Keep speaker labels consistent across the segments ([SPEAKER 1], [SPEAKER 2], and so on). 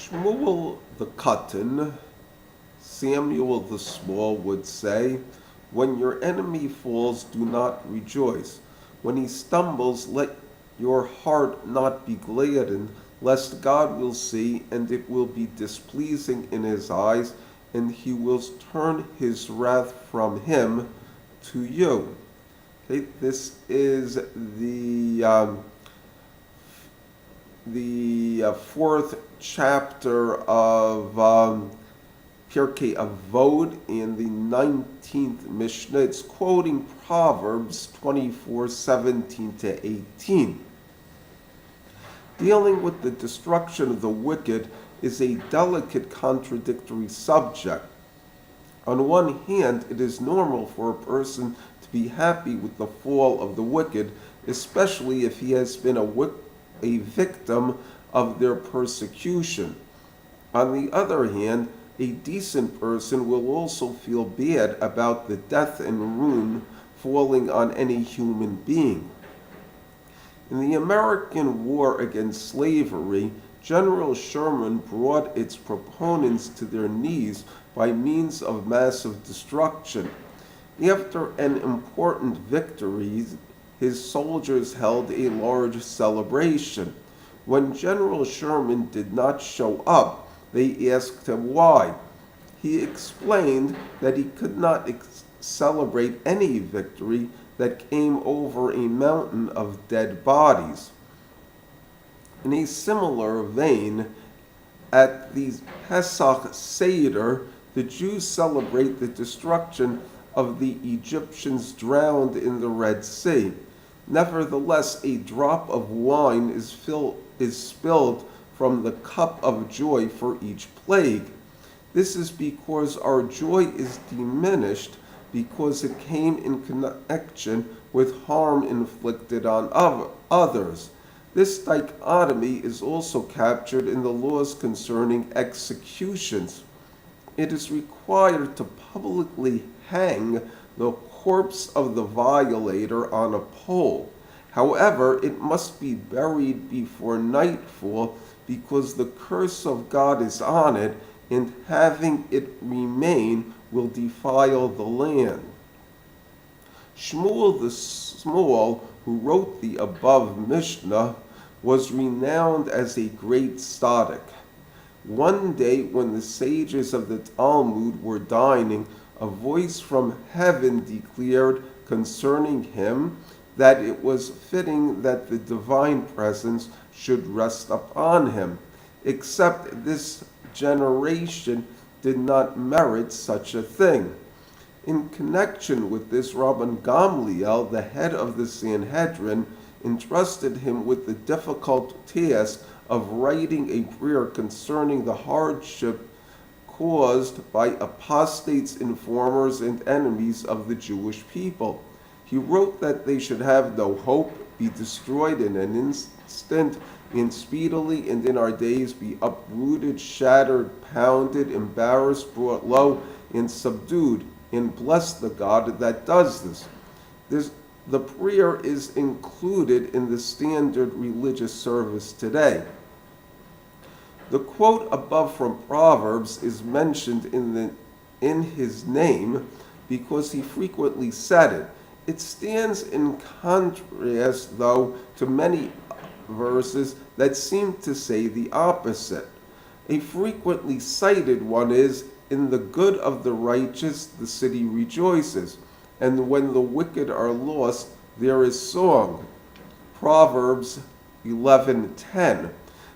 [SPEAKER 1] Shmuel the Katan, Samuel the Small would say, "When your enemy falls, do not rejoice. When he stumbles, let your heart not be gladdened, lest God will see, and it will be displeasing in his eyes, and he will turn his wrath from him to you." Okay, this is the fourth chapter of Pirkei Avot in the 19th Mishnah. It's quoting Proverbs 24:17 to 18. Dealing with the destruction of the wicked is a delicate contradictory subject. On one hand, it is normal for a person to be happy with the fall of the wicked, especially if he has been a victim of their persecution. On the other hand, a decent person will also feel bad about the death and ruin falling on any human being. In the American War against slavery, General Sherman brought its proponents to their knees by means of massive destruction. After an important victory, his soldiers held a large celebration. When General Sherman did not show up, they asked him why. He explained that he could not celebrate any victory that came over a mountain of dead bodies. In a similar vein, at the Pesach Seder, the Jews celebrate the destruction of the Egyptians drowned in the Red Sea. Nevertheless, a drop of wine is spilled from the cup of joy for each plague. This is because our joy is diminished because it came in connection with harm inflicted on others. This dichotomy is also captured in the laws concerning executions. It is required to publicly hang the corpse of the violator on a pole. However, it must be buried before nightfall because the curse of God is on it, and having it remain will defile the land. Shmuel the Small, who wrote the above Mishnah, was renowned as a great tzaddik. One day when the sages of the Talmud were dining, a voice from heaven declared concerning him that it was fitting that the divine presence should rest upon him, except this generation did not merit such a thing. In connection with this, Rabban Gamliel, the head of the Sanhedrin, entrusted him with the difficult task of writing a prayer concerning the hardship caused by apostates, informers, and enemies of the Jewish people. He wrote that they should have no hope, be destroyed in an instant, and speedily and in our days be uprooted, shattered, pounded, embarrassed, brought low, and subdued, and bless the God that does this. The prayer is included in the standard religious service today. The quote above from Proverbs is mentioned in his name because he frequently said it. It stands in contrast, though, to many verses that seem to say the opposite. A frequently cited one is, "In the good of the righteous the city rejoices, and when the wicked are lost there is song." Proverbs 11:10.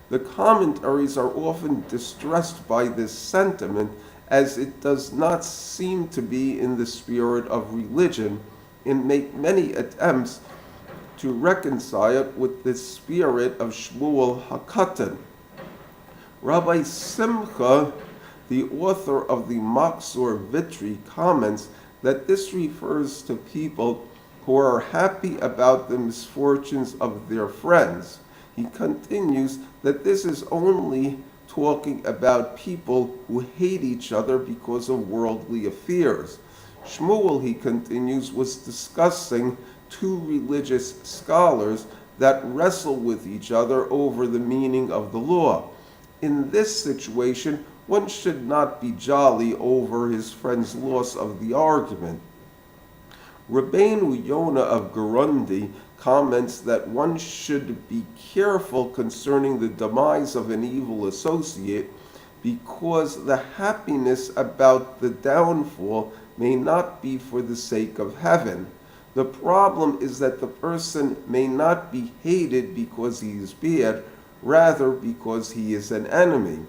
[SPEAKER 1] The commentaries are often distressed by this sentiment, as it does not seem to be in the spirit of religion, and make many attempts to reconcile it with the spirit of Shmuel HaKatan. Rabbi Simcha, the author of the Machzor Vitri, comments that this refers to people who are happy about the misfortunes of their friends. He continues that this is only talking about people who hate each other because of worldly affairs. Shmuel, he continues, was discussing two religious scholars that wrestle with each other over the meaning of the law. In this situation, one should not be jolly over his friend's loss of the argument. Rabbeinu Yonah of Gerundi comments that one should be careful concerning the demise of an evil associate, because the happiness about the downfall may not be for the sake of heaven. The problem is that the person may not be hated because he is bad, rather because he is an enemy.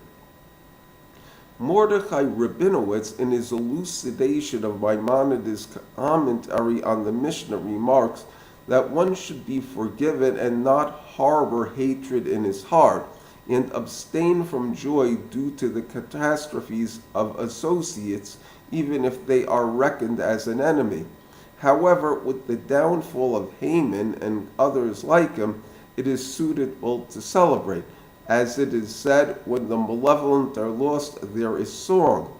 [SPEAKER 1] Mordechai Rabinowitz, in his elucidation of Maimonides' commentary on the Mishnah, remarks that one should be forgiven and not harbor hatred in his heart, and abstain from joy due to the catastrophes of associates, even if they are reckoned as an enemy. However, with the downfall of Haman and others like him, it is suitable to celebrate. As it is said, when the malevolent are lost, there is song.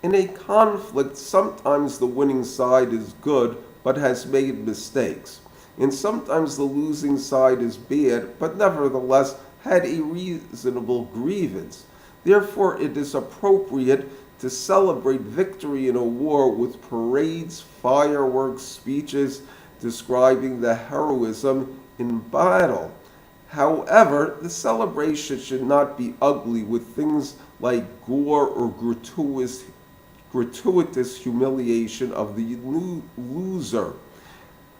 [SPEAKER 1] In a conflict, sometimes the winning side is good, but has made mistakes. And sometimes the losing side is bad, but nevertheless had a reasonable grievance. Therefore, it is appropriate to celebrate victory in a war with parades, fireworks, speeches describing the heroism in battle. However, the celebration should not be ugly with things like gore or gratuitous humiliation of the loser.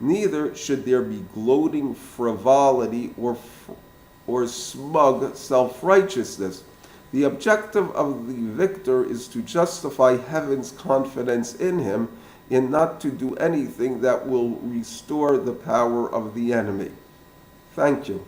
[SPEAKER 1] Neither should there be gloating frivolity or smug self-righteousness. The objective of the victor is to justify heaven's confidence in him and not to do anything that will restore the power of the enemy. Thank you.